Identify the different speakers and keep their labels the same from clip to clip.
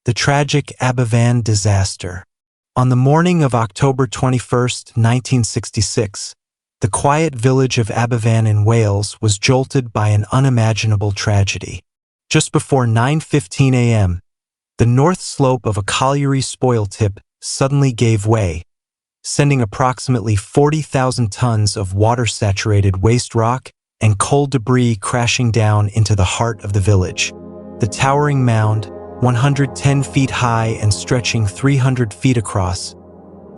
Speaker 1: The tragic Aberfan disaster. On the morning of October 21, 1966, the quiet village of Aberfan in Wales was jolted by an unimaginable tragedy. Just before 9:15 a.m., the north slope of a colliery spoil tip suddenly gave way, sending approximately 40,000 tons of water-saturated waste rock and coal debris crashing down into the heart of the village. The towering mound, 110 feet high and stretching 300 feet across,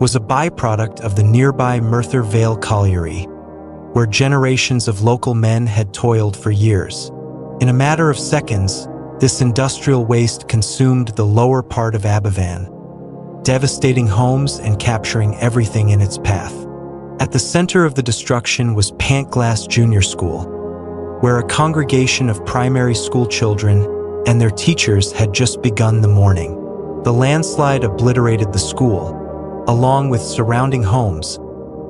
Speaker 1: was a byproduct of the nearby Merthyr Vale Colliery, where generations of local men had toiled for years. In a matter of seconds, this industrial waste consumed the lower part of Aberfan, devastating homes and capturing everything in its path. At the center of the destruction was Pantglas Junior School, where a congregation of primary school children and their teachers had just begun the morning. The landslide obliterated the school, along with surrounding homes,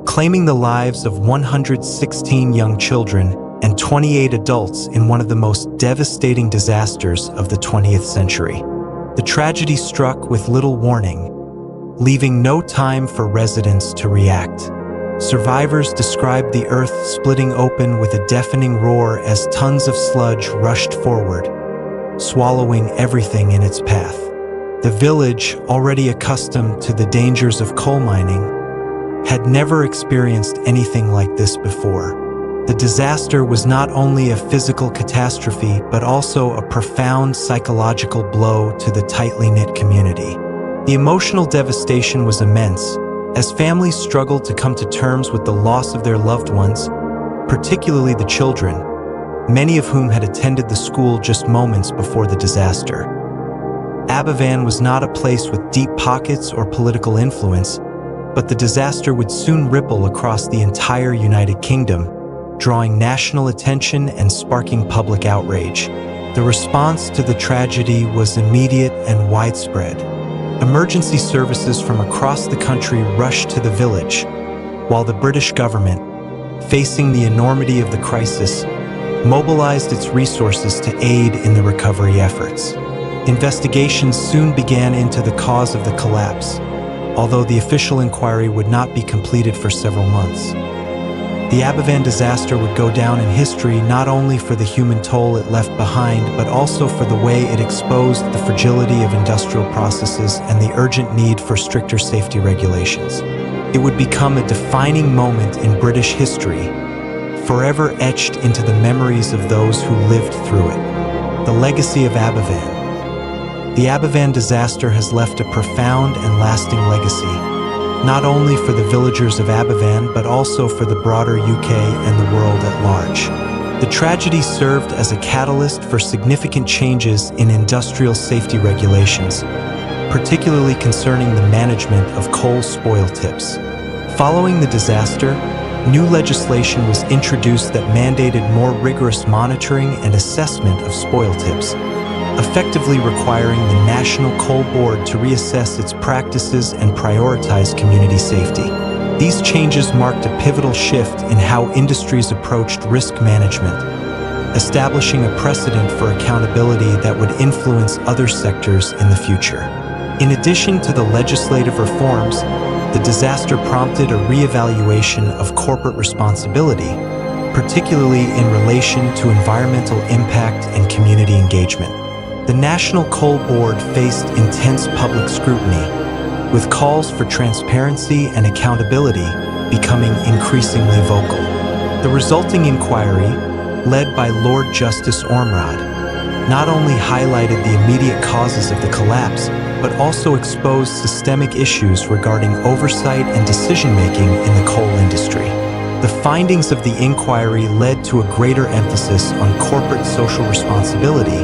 Speaker 1: claiming the lives of 116 young children and 28 adults in one of the most devastating disasters of the 20th century. The tragedy struck with little warning, leaving no time for residents to react. Survivors described the earth splitting open with a deafening roar as tons of sludge rushed forward, swallowing everything in its path. The village, already accustomed to the dangers of coal mining, had never experienced anything like this before. The disaster was not only a physical catastrophe, but also a profound psychological blow to the tightly knit community. The emotional devastation was immense, as families struggled to come to terms with the loss of their loved ones, particularly the children, many of whom had attended the school just moments before the disaster. Aberfan was not a place with deep pockets or political influence, but the disaster would soon ripple across the entire United Kingdom, drawing national attention and sparking public outrage. The response to the tragedy was immediate and widespread. Emergency services from across the country rushed to the village, while the British government, facing the enormity of the crisis, mobilized its resources to aid in the recovery efforts. Investigations soon began into the cause of the collapse, although the official inquiry would not be completed for several months. The Aberfan disaster would go down in history not only for the human toll it left behind, but also for the way it exposed the fragility of industrial processes and the urgent need for stricter safety regulations. It would become a defining moment in British history, forever etched into the memories of those who lived through it. The legacy of Aberfan. The Aberfan disaster has left a profound and lasting legacy, not only for the villagers of Aberfan, but also for the broader UK and the world at large. The tragedy served as a catalyst for significant changes in industrial safety regulations, particularly concerning the management of coal spoil tips. Following the disaster, new legislation was introduced that mandated more rigorous monitoring and assessment of spoil tips, effectively requiring the National Coal Board to reassess its practices and prioritize community safety. These changes marked a pivotal shift in how industries approached risk management, establishing a precedent for accountability that would influence other sectors in the future. In addition to the legislative reforms, the disaster prompted a re-evaluation of corporate responsibility, particularly in relation to environmental impact and community engagement. The National Coal Board faced intense public scrutiny, with calls for transparency and accountability becoming increasingly vocal. The resulting inquiry, led by Lord Justice Ormrod, not only highlighted the immediate causes of the collapse, but also exposed systemic issues regarding oversight and decision-making in the coal industry. The findings of the inquiry led to a greater emphasis on corporate social responsibility,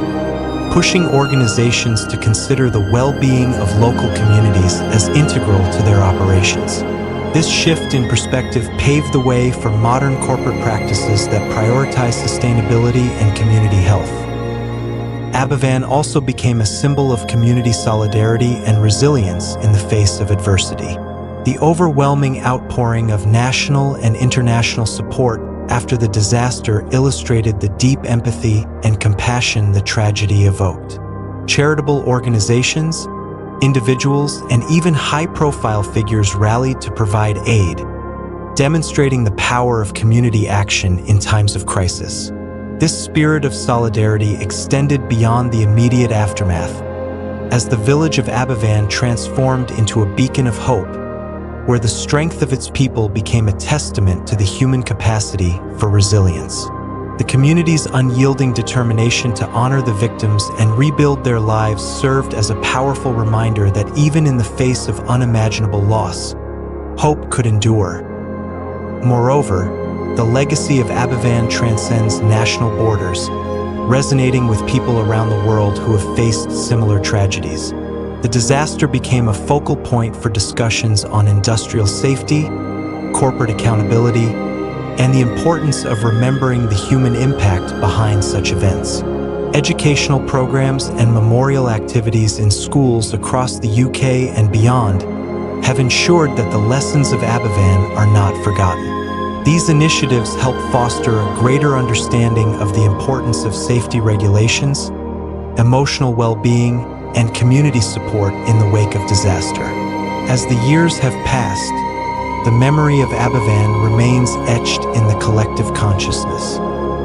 Speaker 1: pushing organizations to consider the well-being of local communities as integral to their operations. This shift in perspective paved the way for modern corporate practices that prioritize sustainability and community health. Aberfan also became a symbol of community solidarity and resilience in the face of adversity. The overwhelming outpouring of national and international support after the disaster illustrated the deep empathy and compassion the tragedy evoked. Charitable organizations, individuals, and even high-profile figures rallied to provide aid, demonstrating the power of community action in times of crisis. This spirit of solidarity extended beyond the immediate aftermath, as the village of Aberfan transformed into a beacon of hope, where the strength of its people became a testament to the human capacity for resilience. The community's unyielding determination to honor the victims and rebuild their lives served as a powerful reminder that even in the face of unimaginable loss, hope could endure. Moreover, the legacy of Aberfan transcends national borders, resonating with people around the world who have faced similar tragedies. The disaster became a focal point for discussions on industrial safety, corporate accountability, and the importance of remembering the human impact behind such events. Educational programs and memorial activities in schools across the UK and beyond have ensured that the lessons of Aberfan are not forgotten. These initiatives help foster a greater understanding of the importance of safety regulations, emotional well-being, and community support in the wake of disaster. As the years have passed, the memory of Aberfan remains etched in the collective consciousness.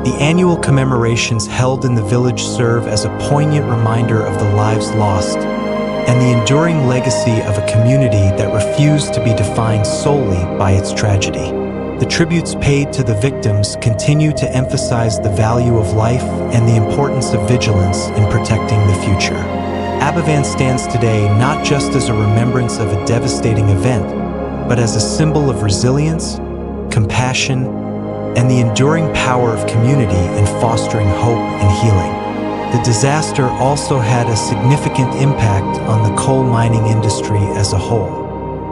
Speaker 1: The annual commemorations held in the village serve as a poignant reminder of the lives lost and the enduring legacy of a community that refused to be defined solely by its tragedy. The tributes paid to the victims continue to emphasize the value of life and the importance of vigilance in protecting the future. Aberfan stands today not just as a remembrance of a devastating event, but as a symbol of resilience, compassion, and the enduring power of community in fostering hope and healing. The disaster also had a significant impact on the coal mining industry as a whole.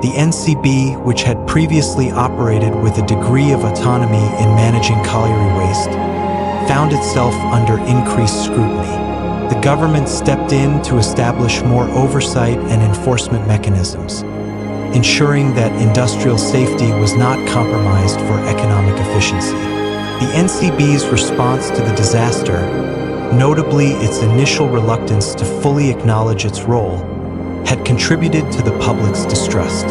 Speaker 1: The NCB, which had previously operated with a degree of autonomy in managing colliery waste, found itself under increased scrutiny. The government stepped in to establish more oversight and enforcement mechanisms, ensuring that industrial safety was not compromised for economic efficiency. The NCB's response to the disaster, notably its initial reluctance to fully acknowledge its role, had contributed to the public's distrust.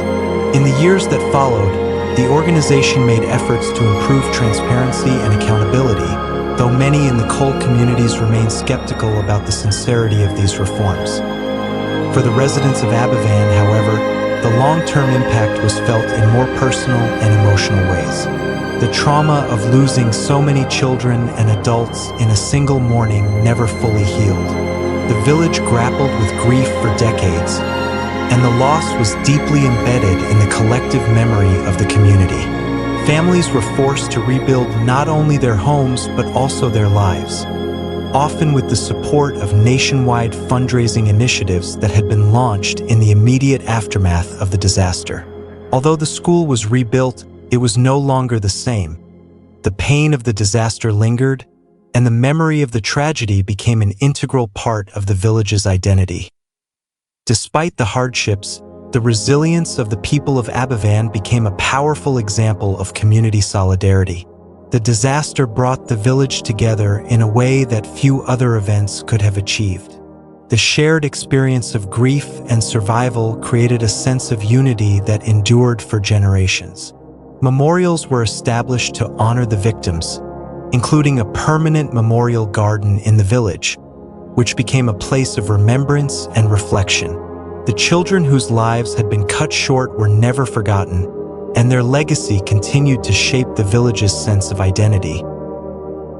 Speaker 1: In the years that followed, the organization made efforts to improve transparency and accountability, though many in the coal communities remained skeptical about the sincerity of these reforms. For the residents of Aberfan, however, the long-term impact was felt in more personal and emotional ways. The trauma of losing so many children and adults in a single morning never fully healed. The village grappled with grief for decades, and the loss was deeply embedded in the collective memory of the community. Families were forced to rebuild not only their homes but also their lives, often with the support of nationwide fundraising initiatives that had been launched in the immediate aftermath of the disaster. Although the school was rebuilt, it was no longer the same. The pain of the disaster lingered, and the memory of the tragedy became an integral part of the village's identity. Despite the hardships, the resilience of the people of Aberfan became a powerful example of community solidarity. The disaster brought the village together in a way that few other events could have achieved. The shared experience of grief and survival created a sense of unity that endured for generations. Memorials were established to honor the victims, including a permanent memorial garden in the village, which became a place of remembrance and reflection. The children whose lives had been cut short were never forgotten, and their legacy continued to shape the village's sense of identity.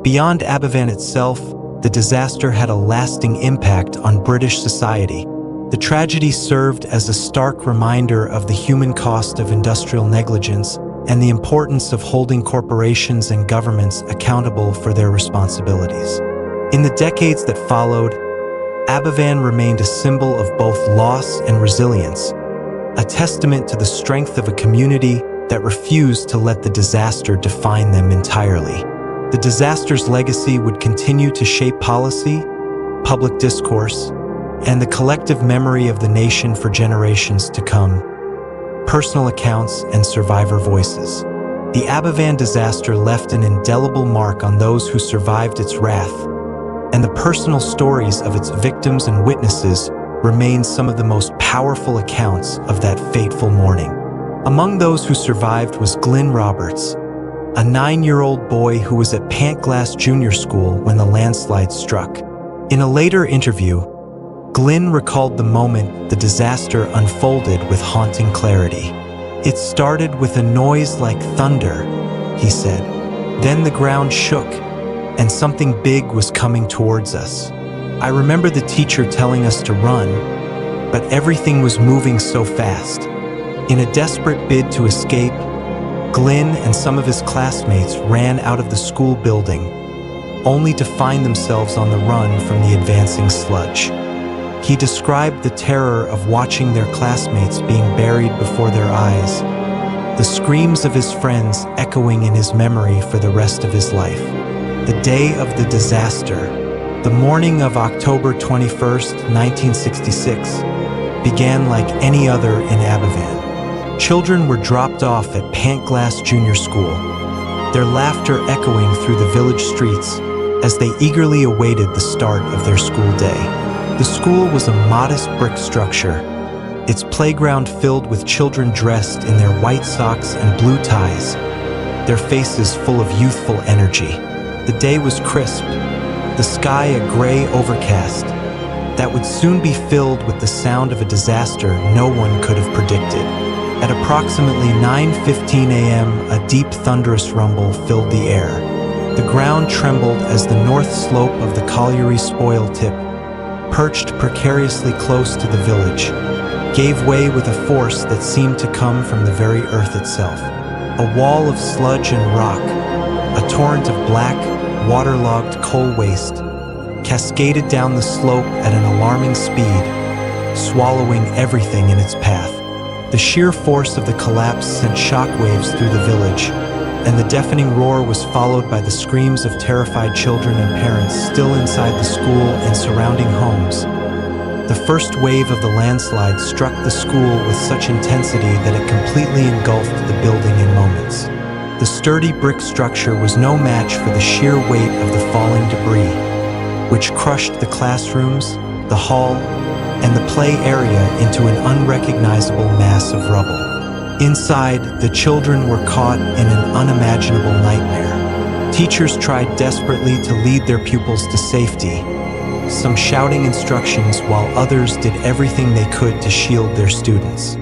Speaker 1: Beyond Aberfan itself, the disaster had a lasting impact on British society. The tragedy served as a stark reminder of the human cost of industrial negligence and the importance of holding corporations and governments accountable for their responsibilities. In the decades that followed, Aberfan remained a symbol of both loss and resilience, a testament to the strength of a community that refused to let the disaster define them entirely. The disaster's legacy would continue to shape policy, public discourse, and the collective memory of the nation for generations to come. Personal accounts and survivor voices. The Aberfan disaster left an indelible mark on those who survived its wrath, and the personal stories of its victims and witnesses remain some of the most powerful accounts of that fateful morning. Among those who survived was Glyn Roberts, a 9-year-old boy who was at Pantglas Junior School when the landslide struck. In a later interview, Glyn recalled the moment the disaster unfolded with haunting clarity. "It started with a noise like thunder," he said. "Then the ground shook, and something big was coming towards us. I remember the teacher telling us to run, but everything was moving so fast." In a desperate bid to escape, Glyn and some of his classmates ran out of the school building, only to find themselves on the run from the advancing sludge. He described the terror of watching their classmates being buried before their eyes, the screams of his friends echoing in his memory for the rest of his life. The day of the disaster, the morning of October 21st, 1966, began like any other in Aberfan. Children were dropped off at Pantglas Junior School, their laughter echoing through the village streets as they eagerly awaited the start of their school day. The school was a modest brick structure, its playground filled with children dressed in their white socks and blue ties, their faces full of youthful energy. The day was crisp, the sky a gray overcast that would soon be filled with the sound of a disaster no one could have predicted. At approximately 9:15 a.m., a deep thunderous rumble filled the air. The ground trembled as the north slope of the colliery spoil tip, perched precariously close to the village, gave way with a force that seemed to come from the very earth itself. A wall of sludge and rock, a torrent of black, waterlogged coal waste, cascaded down the slope at an alarming speed, swallowing everything in its path. The sheer force of the collapse sent shockwaves through the village, and the deafening roar was followed by the screams of terrified children and parents still inside the school and surrounding homes. The first wave of the landslide struck the school with such intensity that it completely engulfed the building in moments. The sturdy brick structure was no match for the sheer weight of the falling debris, which crushed the classrooms, the hall, and the play area into an unrecognizable mass of rubble. Inside, the children were caught in an unimaginable nightmare. Teachers tried desperately to lead their pupils to safety, some shouting instructions while others did everything they could to shield their students.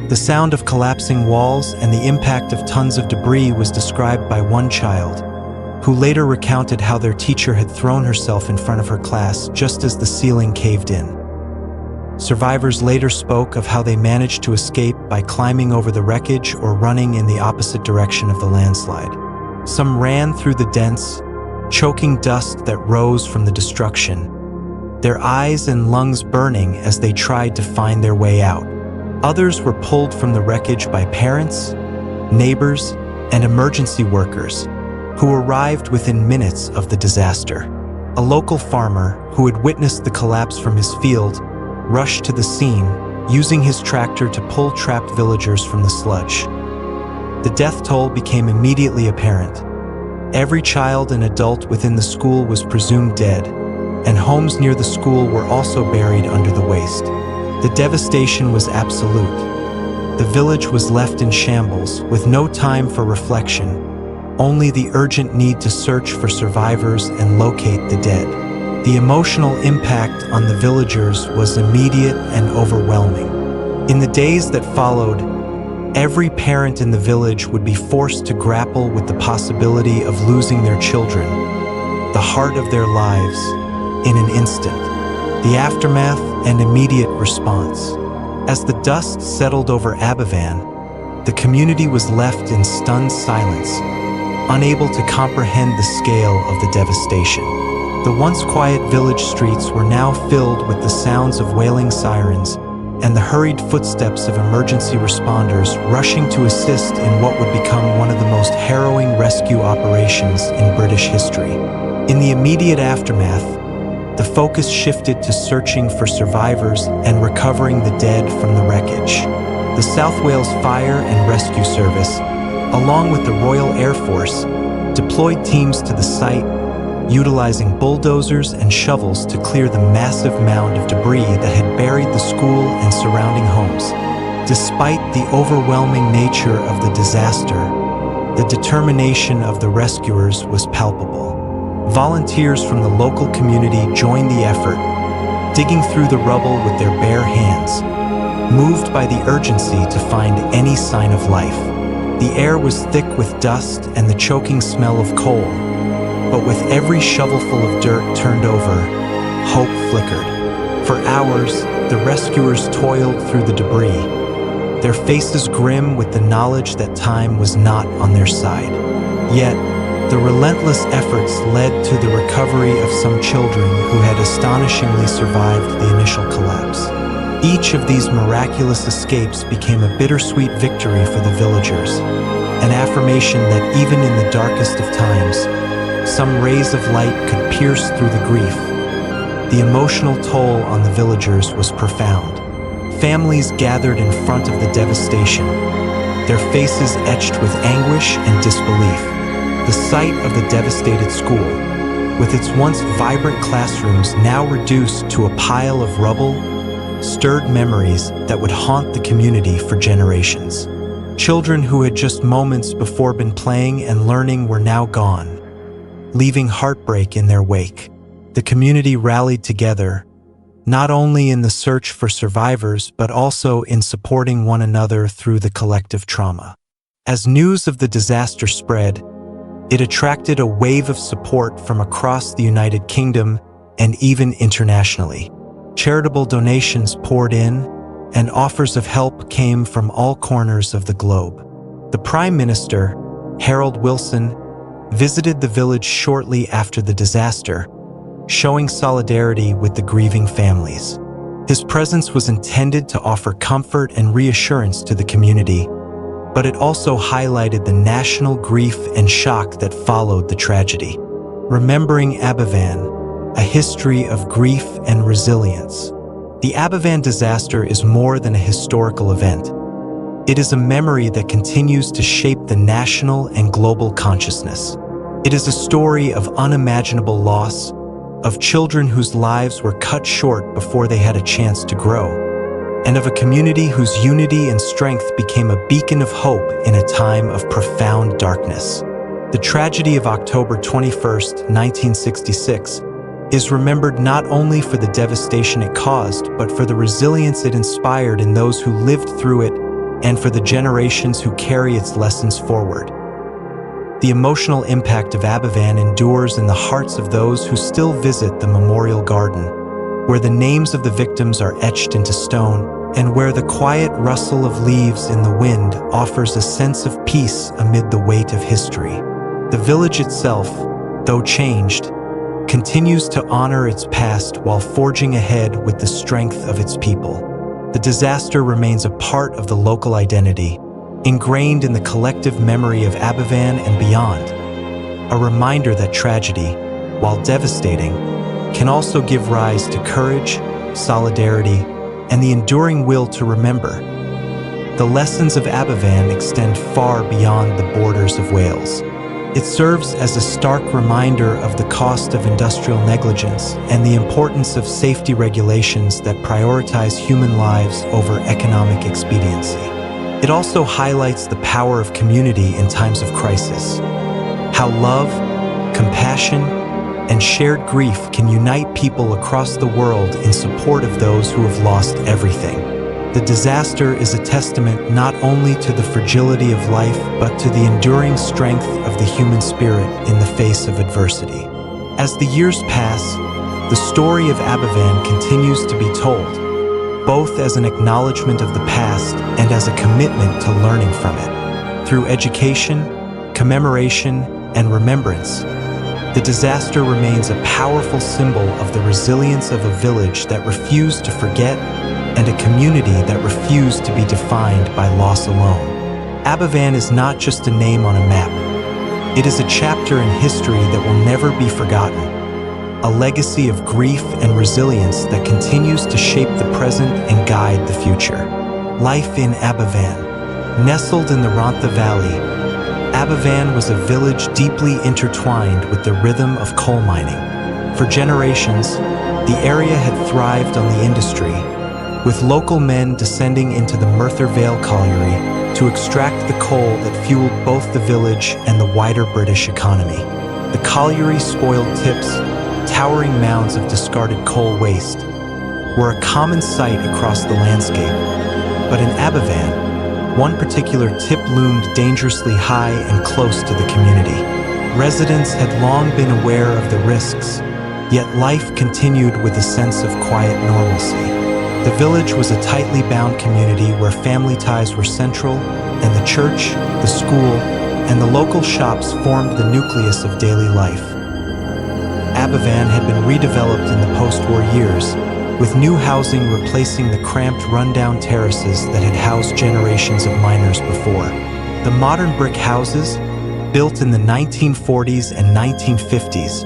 Speaker 1: The sound of collapsing walls and the impact of tons of debris was described by one child, who later recounted how their teacher had thrown herself in front of her class just as the ceiling caved in. Survivors later spoke of how they managed to escape by climbing over the wreckage or running in the opposite direction of the landslide. Some ran through the dense, choking dust that rose from the destruction, their eyes and lungs burning as they tried to find their way out. Others were pulled from the wreckage by parents, neighbors, and emergency workers who arrived within minutes of the disaster. A local farmer who had witnessed the collapse from his field rushed to the scene, using his tractor to pull trapped villagers from the sludge. The death toll became immediately apparent. Every child and adult within the school was presumed dead, and homes near the school were also buried under the waste. The devastation was absolute. The village was left in shambles, with no time for reflection, only the urgent need to search for survivors and locate the dead. The emotional impact on the villagers was immediate and overwhelming. In the days that followed, every parent in the village would be forced to grapple with the possibility of losing their children, the heart of their lives, in an instant. The aftermath and immediate response. As the dust settled over Aberfan, the community was left in stunned silence, unable to comprehend the scale of the devastation. The once quiet village streets were now filled with the sounds of wailing sirens and the hurried footsteps of emergency responders rushing to assist in what would become one of the most harrowing rescue operations in British history. In the immediate aftermath, the focus shifted to searching for survivors and recovering the dead from the wreckage. The South Wales Fire and Rescue Service, along with the Royal Air Force, deployed teams to the site, utilizing bulldozers and shovels to clear the massive mound of debris that had buried the school and surrounding homes. Despite the overwhelming nature of the disaster, the determination of the rescuers was palpable. Volunteers from the local community joined the effort, digging through the rubble with their bare hands, moved by the urgency to find any sign of life. The air was thick with dust and the choking smell of coal, but with every shovelful of dirt turned over, hope flickered. For hours, the rescuers toiled through the debris, their faces grim with the knowledge that time was not on their side. Yet, the relentless efforts led to the recovery of some children who had astonishingly survived the initial collapse. Each of these miraculous escapes became a bittersweet victory for the villagers, an affirmation that even in the darkest of times, some rays of light could pierce through the grief. The emotional toll on the villagers was profound. Families gathered in front of the devastation, their faces etched with anguish and disbelief. The sight of the devastated school, with its once vibrant classrooms now reduced to a pile of rubble, stirred memories that would haunt the community for generations. Children who had just moments before been playing and learning were now gone, leaving heartbreak in their wake. The community rallied together, not only in the search for survivors, but also in supporting one another through the collective trauma. As news of the disaster spread, it attracted a wave of support from across the United Kingdom and even internationally. Charitable donations poured in, and offers of help came from all corners of the globe. The Prime Minister, Harold Wilson, visited the village shortly after the disaster, showing solidarity with the grieving families. His presence was intended to offer comfort and reassurance to the community, but it also highlighted the national grief and shock that followed the tragedy. Remembering Aberfan, a history of grief and resilience. The Aberfan disaster is more than a historical event. It is a memory that continues to shape the national and global consciousness. It is a story of unimaginable loss, of children whose lives were cut short before they had a chance to grow, and of a community whose unity and strength became a beacon of hope in a time of profound darkness. The tragedy of October 21st, 1966, is remembered not only for the devastation it caused, but for the resilience it inspired in those who lived through it and for the generations who carry its lessons forward. The emotional impact of Aberfan endures in the hearts of those who still visit the memorial garden, where the names of the victims are etched into stone, and where the quiet rustle of leaves in the wind offers a sense of peace amid the weight of history. The village itself, though changed, continues to honor its past while forging ahead with the strength of its people. The disaster remains a part of the local identity, ingrained in the collective memory of Aberfan and beyond, a reminder that tragedy, while devastating, can also give rise to courage, solidarity, and the enduring will to remember. The lessons of Aberfan extend far beyond the borders of Wales. It serves as a stark reminder of the cost of industrial negligence and the importance of safety regulations that prioritize human lives over economic expediency. It also highlights the power of community in times of crisis, how love, compassion, and shared grief can unite people across the world in support of those who have lost everything. The disaster is a testament not only to the fragility of life, but to the enduring strength of the human spirit in the face of adversity. As the years pass, the story of Aberfan continues to be told, both as an acknowledgement of the past and as a commitment to learning from it. Through education, commemoration, and remembrance, the disaster remains a powerful symbol of the resilience of a village that refused to forget and a community that refused to be defined by loss alone. Aberfan is not just a name on a map. It is a chapter in history that will never be forgotten, a legacy of grief and resilience that continues to shape the present and guide the future. Life in Aberfan, nestled in the Merthyr Valley, Aberfan was a village deeply intertwined with the rhythm of coal mining. For generations, the area had thrived on the industry, with local men descending into the Merthyr Vale Colliery to extract the coal that fueled both the village and the wider British economy. The colliery spoiled tips, towering mounds of discarded coal waste, were a common sight across the landscape. But in Aberfan, one particular tip loomed dangerously high and close to the community. Residents had long been aware of the risks, yet life continued with a sense of quiet normalcy. The village was a tightly bound community where family ties were central, and the church, the school, and the local shops formed the nucleus of daily life. Aberfan had been redeveloped in the post-war years, with new housing replacing the cramped, rundown terraces that had housed generations of miners before. The modern brick houses, built in the 1940s and 1950s,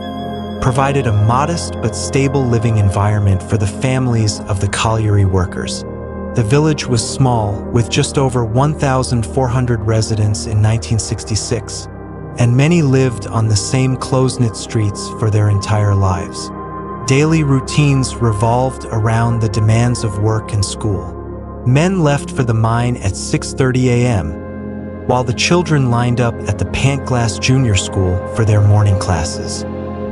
Speaker 1: provided a modest but stable living environment for the families of the colliery workers. The village was small, with just over 1,400 residents in 1966, and many lived on the same close-knit streets for their entire lives. Daily routines revolved around the demands of work and school. Men left for the mine at 6:30 a.m., while the children lined up at the Pantglas Junior School for their morning classes.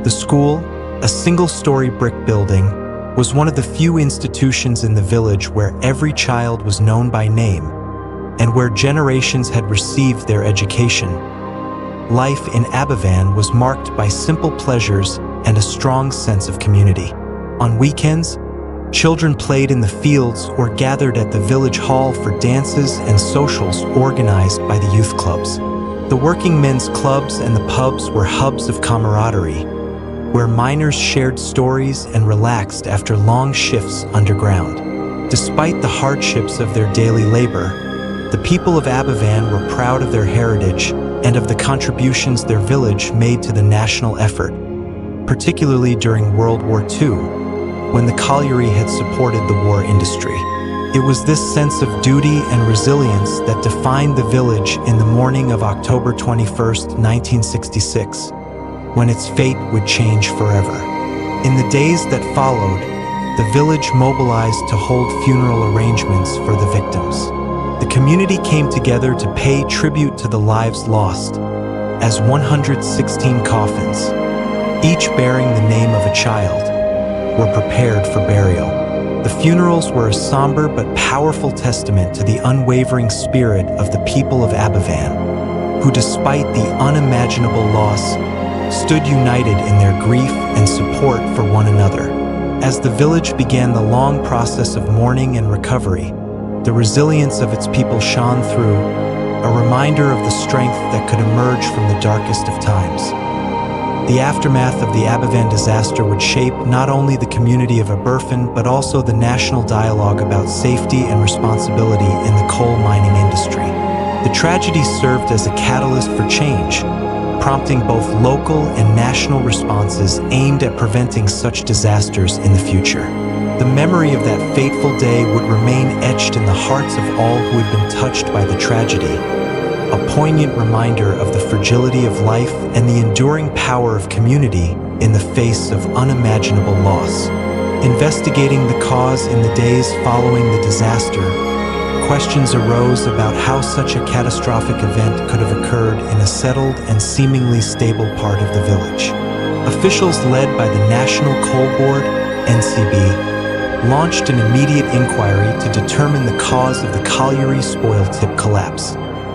Speaker 1: The school, a single-story brick building, was one of the few institutions in the village where every child was known by name and where generations had received their education. Life in Aberfan was marked by simple pleasures and a strong sense of community. On weekends, children played in the fields or gathered at the village hall for dances and socials organized by the youth clubs. The working men's clubs and the pubs were hubs of camaraderie, where miners shared stories and relaxed after long shifts underground. Despite the hardships of their daily labor, the people of Aberfan were proud of their heritage and of the contributions their village made to the national effort, particularly during World War II, when the colliery had supported the war industry. It was this sense of duty and resilience that defined the village in the morning of October 21, 1966, when its fate would change forever. In the days that followed, the village mobilized to hold funeral arrangements for the victims. The community came together to pay tribute to the lives lost, as 116 coffins, each bearing the name of a child, were prepared for burial. The funerals were a somber but powerful testament to the unwavering spirit of the people of Aberfan, who, despite the unimaginable loss, stood united in their grief and support for one another. As the village began the long process of mourning and recovery, the resilience of its people shone through, a reminder of the strength that could emerge from the darkest of times. The aftermath of the Aberfan disaster would shape not only the community of Aberfan, but also the national dialogue about safety and responsibility in the coal mining industry. The tragedy served as a catalyst for change, prompting both local and national responses aimed at preventing such disasters in the future. The memory of that fateful day would remain etched in the hearts of all who had been touched by the tragedy, a poignant reminder of the fragility of life and the enduring power of community in the face of unimaginable loss. Investigating the cause in the days following the disaster, questions arose about how such a catastrophic event could have occurred in a settled and seemingly stable part of the village. Officials led by the National Coal Board, NCB, launched an immediate inquiry to determine the cause of the colliery spoil tip collapse.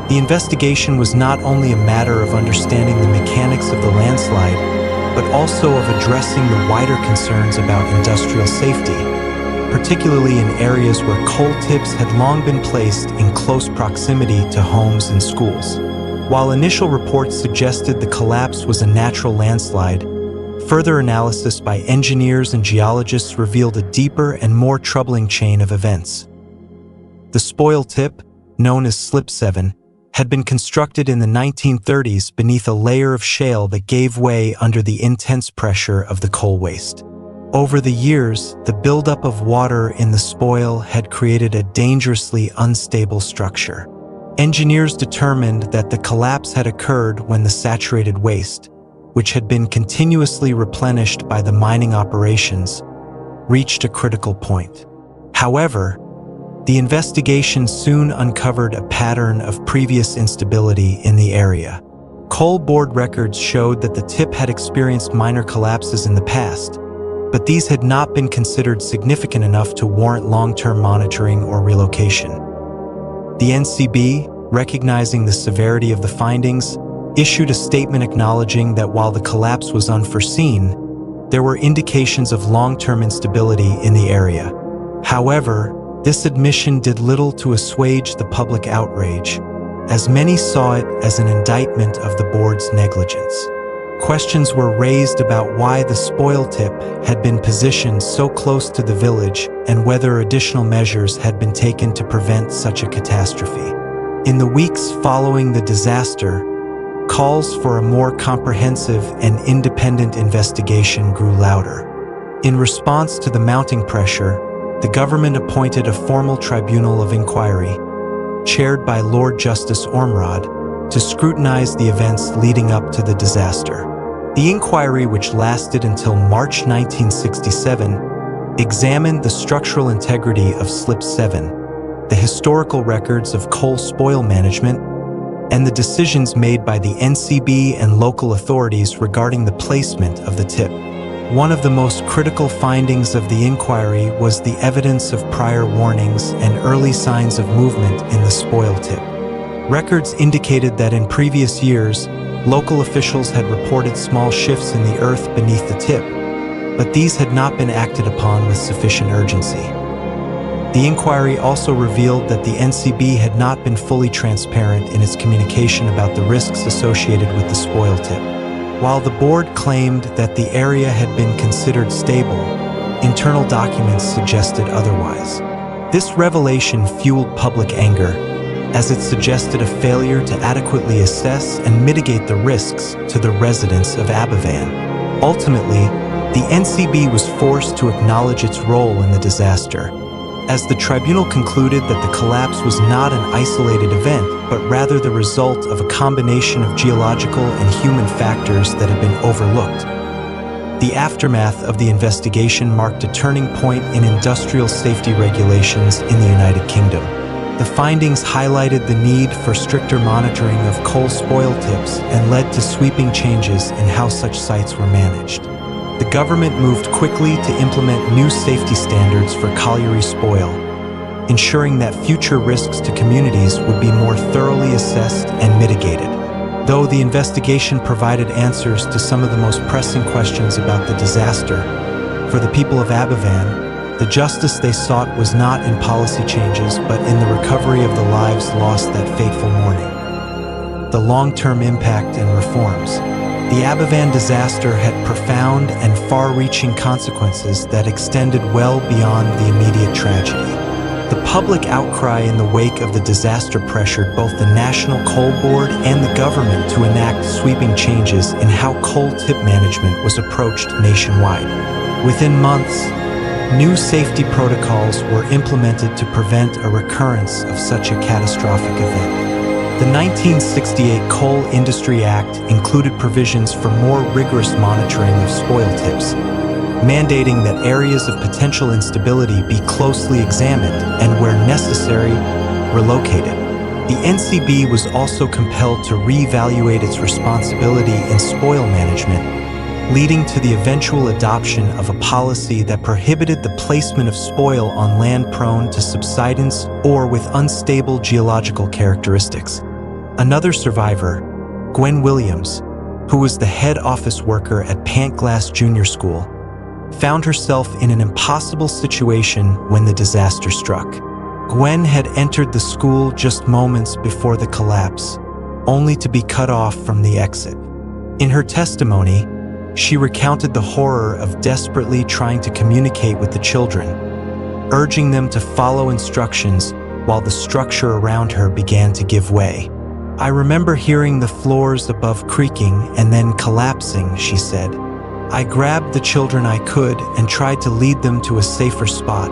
Speaker 1: The investigation was not only a matter of understanding the mechanics of the landslide, but also of addressing the wider concerns about industrial safety, particularly in areas where coal tips had long been placed in close proximity to homes and schools. While initial reports suggested the collapse was a natural landslide, further analysis by engineers and geologists revealed a deeper and more troubling chain of events. The spoil tip, known as Slip 7, had been constructed in the 1930s beneath a layer of shale that gave way under the intense pressure of the coal waste. Over the years, the buildup of water in the spoil had created a dangerously unstable structure. Engineers determined that the collapse had occurred when the saturated waste, which had been continuously replenished by the mining operations, reached a critical point. However, the investigation soon uncovered a pattern of previous instability in the area. Coal board records showed that the tip had experienced minor collapses in the past, but these had not been considered significant enough to warrant long-term monitoring or relocation. The NCB, recognizing the severity of the findings, issued a statement acknowledging that while the collapse was unforeseen, there were indications of long-term instability in the area. However, this admission did little to assuage the public outrage, as many saw it as an indictment of the board's negligence. Questions were raised about why the spoil tip had been positioned so close to the village and whether additional measures had been taken to prevent such a catastrophe. In the weeks following the disaster, calls for a more comprehensive and independent investigation grew louder. In response to the mounting pressure, the government appointed a formal tribunal of inquiry, chaired by Lord Justice Ormrod, to scrutinize the events leading up to the disaster. The inquiry, which lasted until March 1967, examined the structural integrity of Slip 7, the historical records of coal spoil management, and the decisions made by the NCB and local authorities regarding the placement of the tip. One of the most critical findings of the inquiry was the evidence of prior warnings and early signs of movement in the spoil tip. Records indicated that in previous years, local officials had reported small shifts in the earth beneath the tip, but these had not been acted upon with sufficient urgency. The inquiry also revealed that the NCB had not been fully transparent in its communication about the risks associated with the spoil tip. While the board claimed that the area had been considered stable, internal documents suggested otherwise. This revelation fueled public anger, as it suggested a failure to adequately assess and mitigate the risks to the residents of Aberfan. Ultimately, the NCB was forced to acknowledge its role in the disaster, as the tribunal concluded that the collapse was not an isolated event, but rather the result of a combination of geological and human factors that had been overlooked. The aftermath of the investigation marked a turning point in industrial safety regulations in the United Kingdom. The findings highlighted the need for stricter monitoring of coal spoil tips and led to sweeping changes in how such sites were managed. The government moved quickly to implement new safety standards for colliery spoil, ensuring that future risks to communities would be more thoroughly assessed and mitigated. Though the investigation provided answers to some of the most pressing questions about the disaster, for the people of Aberfan, the justice they sought was not in policy changes but in the recovery of the lives lost that fateful morning. The long-term impact and reforms. The Aberfan disaster had profound and far-reaching consequences that extended well beyond the immediate tragedy. The public outcry in the wake of the disaster pressured both the National Coal Board and the government to enact sweeping changes in how coal tip management was approached nationwide. Within months, new safety protocols were implemented to prevent a recurrence of such a catastrophic event. The 1968 Coal Industry Act included provisions for more rigorous monitoring of spoil tips, mandating that areas of potential instability be closely examined and, where necessary, relocated. The NCB was also compelled to reevaluate its responsibility in spoil management, leading to the eventual adoption of a policy that prohibited the placement of spoil on land prone to subsidence or with unstable geological characteristics. Another survivor, Gwen Williams, who was the head office worker at Pantglas Junior School, found herself in an impossible situation when the disaster struck. Gwen had entered the school just moments before the collapse, only to be cut off from the exit. In her testimony, she recounted the horror of desperately trying to communicate with the children, urging them to follow instructions while the structure around her began to give way. "I remember hearing the floors above creaking and then collapsing," she said. "I grabbed the children I could and tried to lead them to a safer spot,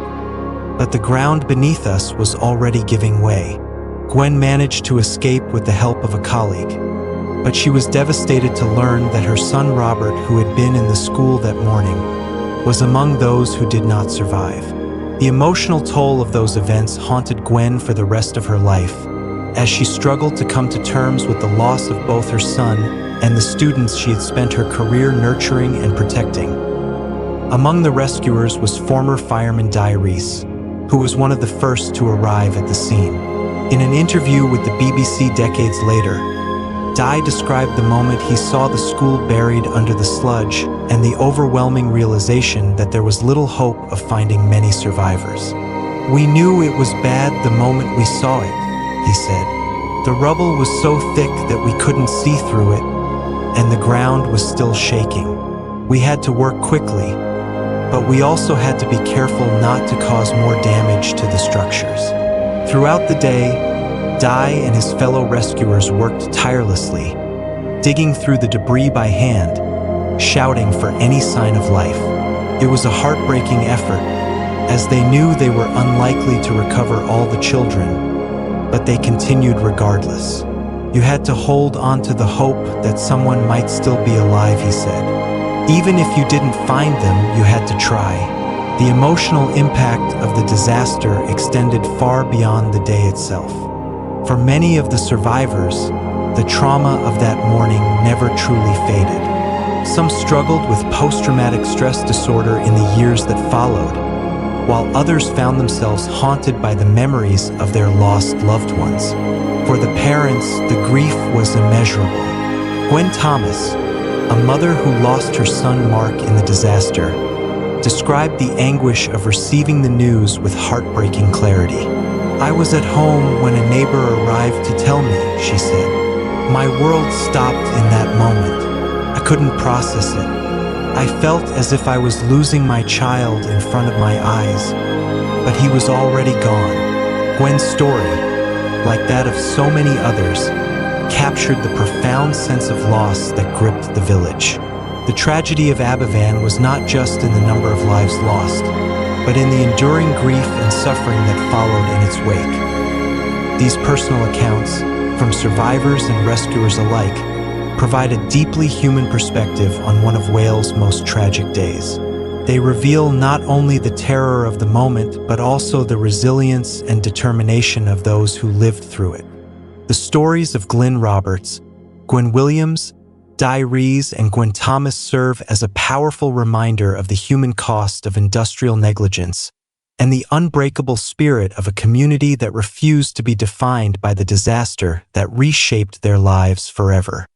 Speaker 1: but the ground beneath us was already giving way." Gwen managed to escape with the help of a colleague, but she was devastated to learn that her son Robert, who had been in the school that morning, was among those who did not survive. The emotional toll of those events haunted Gwen for the rest of her life, as she struggled to come to terms with the loss of both her son and the students she had spent her career nurturing and protecting. Among the rescuers was former fireman Di Reese, who was one of the first to arrive at the scene. In an interview with the BBC decades later, Di described the moment he saw the school buried under the sludge and the overwhelming realization that there was little hope of finding many survivors. "We knew it was bad the moment we saw it," he said. "The rubble was so thick that we couldn't see through it, and the ground was still shaking. We had to work quickly, but we also had to be careful not to cause more damage to the structures." Throughout the day, Di and his fellow rescuers worked tirelessly, digging through the debris by hand, shouting for any sign of life. It was a heartbreaking effort, as they knew they were unlikely to recover all the children, but they continued regardless. "You had to hold on to the hope that someone might still be alive," he said. "Even if you didn't find them, you had to try." The emotional impact of the disaster extended far beyond the day itself. For many of the survivors, the trauma of that morning never truly faded. Some struggled with post-traumatic stress disorder in the years that followed, while others found themselves haunted by the memories of their lost loved ones. For the parents, the grief was immeasurable. Gwen Thomas, a mother who lost her son Mark in the disaster, described the anguish of receiving the news with heartbreaking clarity. "I was at home when a neighbor arrived to tell me," she said. "My world stopped in that moment. I couldn't process it. I felt as if I was losing my child in front of my eyes, but he was already gone." Gwen's story, like that of so many others, captured the profound sense of loss that gripped the village. The tragedy of Aberfan was not just in the number of lives lost, but in the enduring grief and suffering that followed in its wake. These personal accounts, from survivors and rescuers alike, provide a deeply human perspective on one of Wales' most tragic days. They reveal not only the terror of the moment, but also the resilience and determination of those who lived through it. The stories of Glyn Roberts, Gwen Williams, Di Reese, and Gwen Thomas serve as a powerful reminder of the human cost of industrial negligence and the unbreakable spirit of a community that refused to be defined by the disaster that reshaped their lives forever.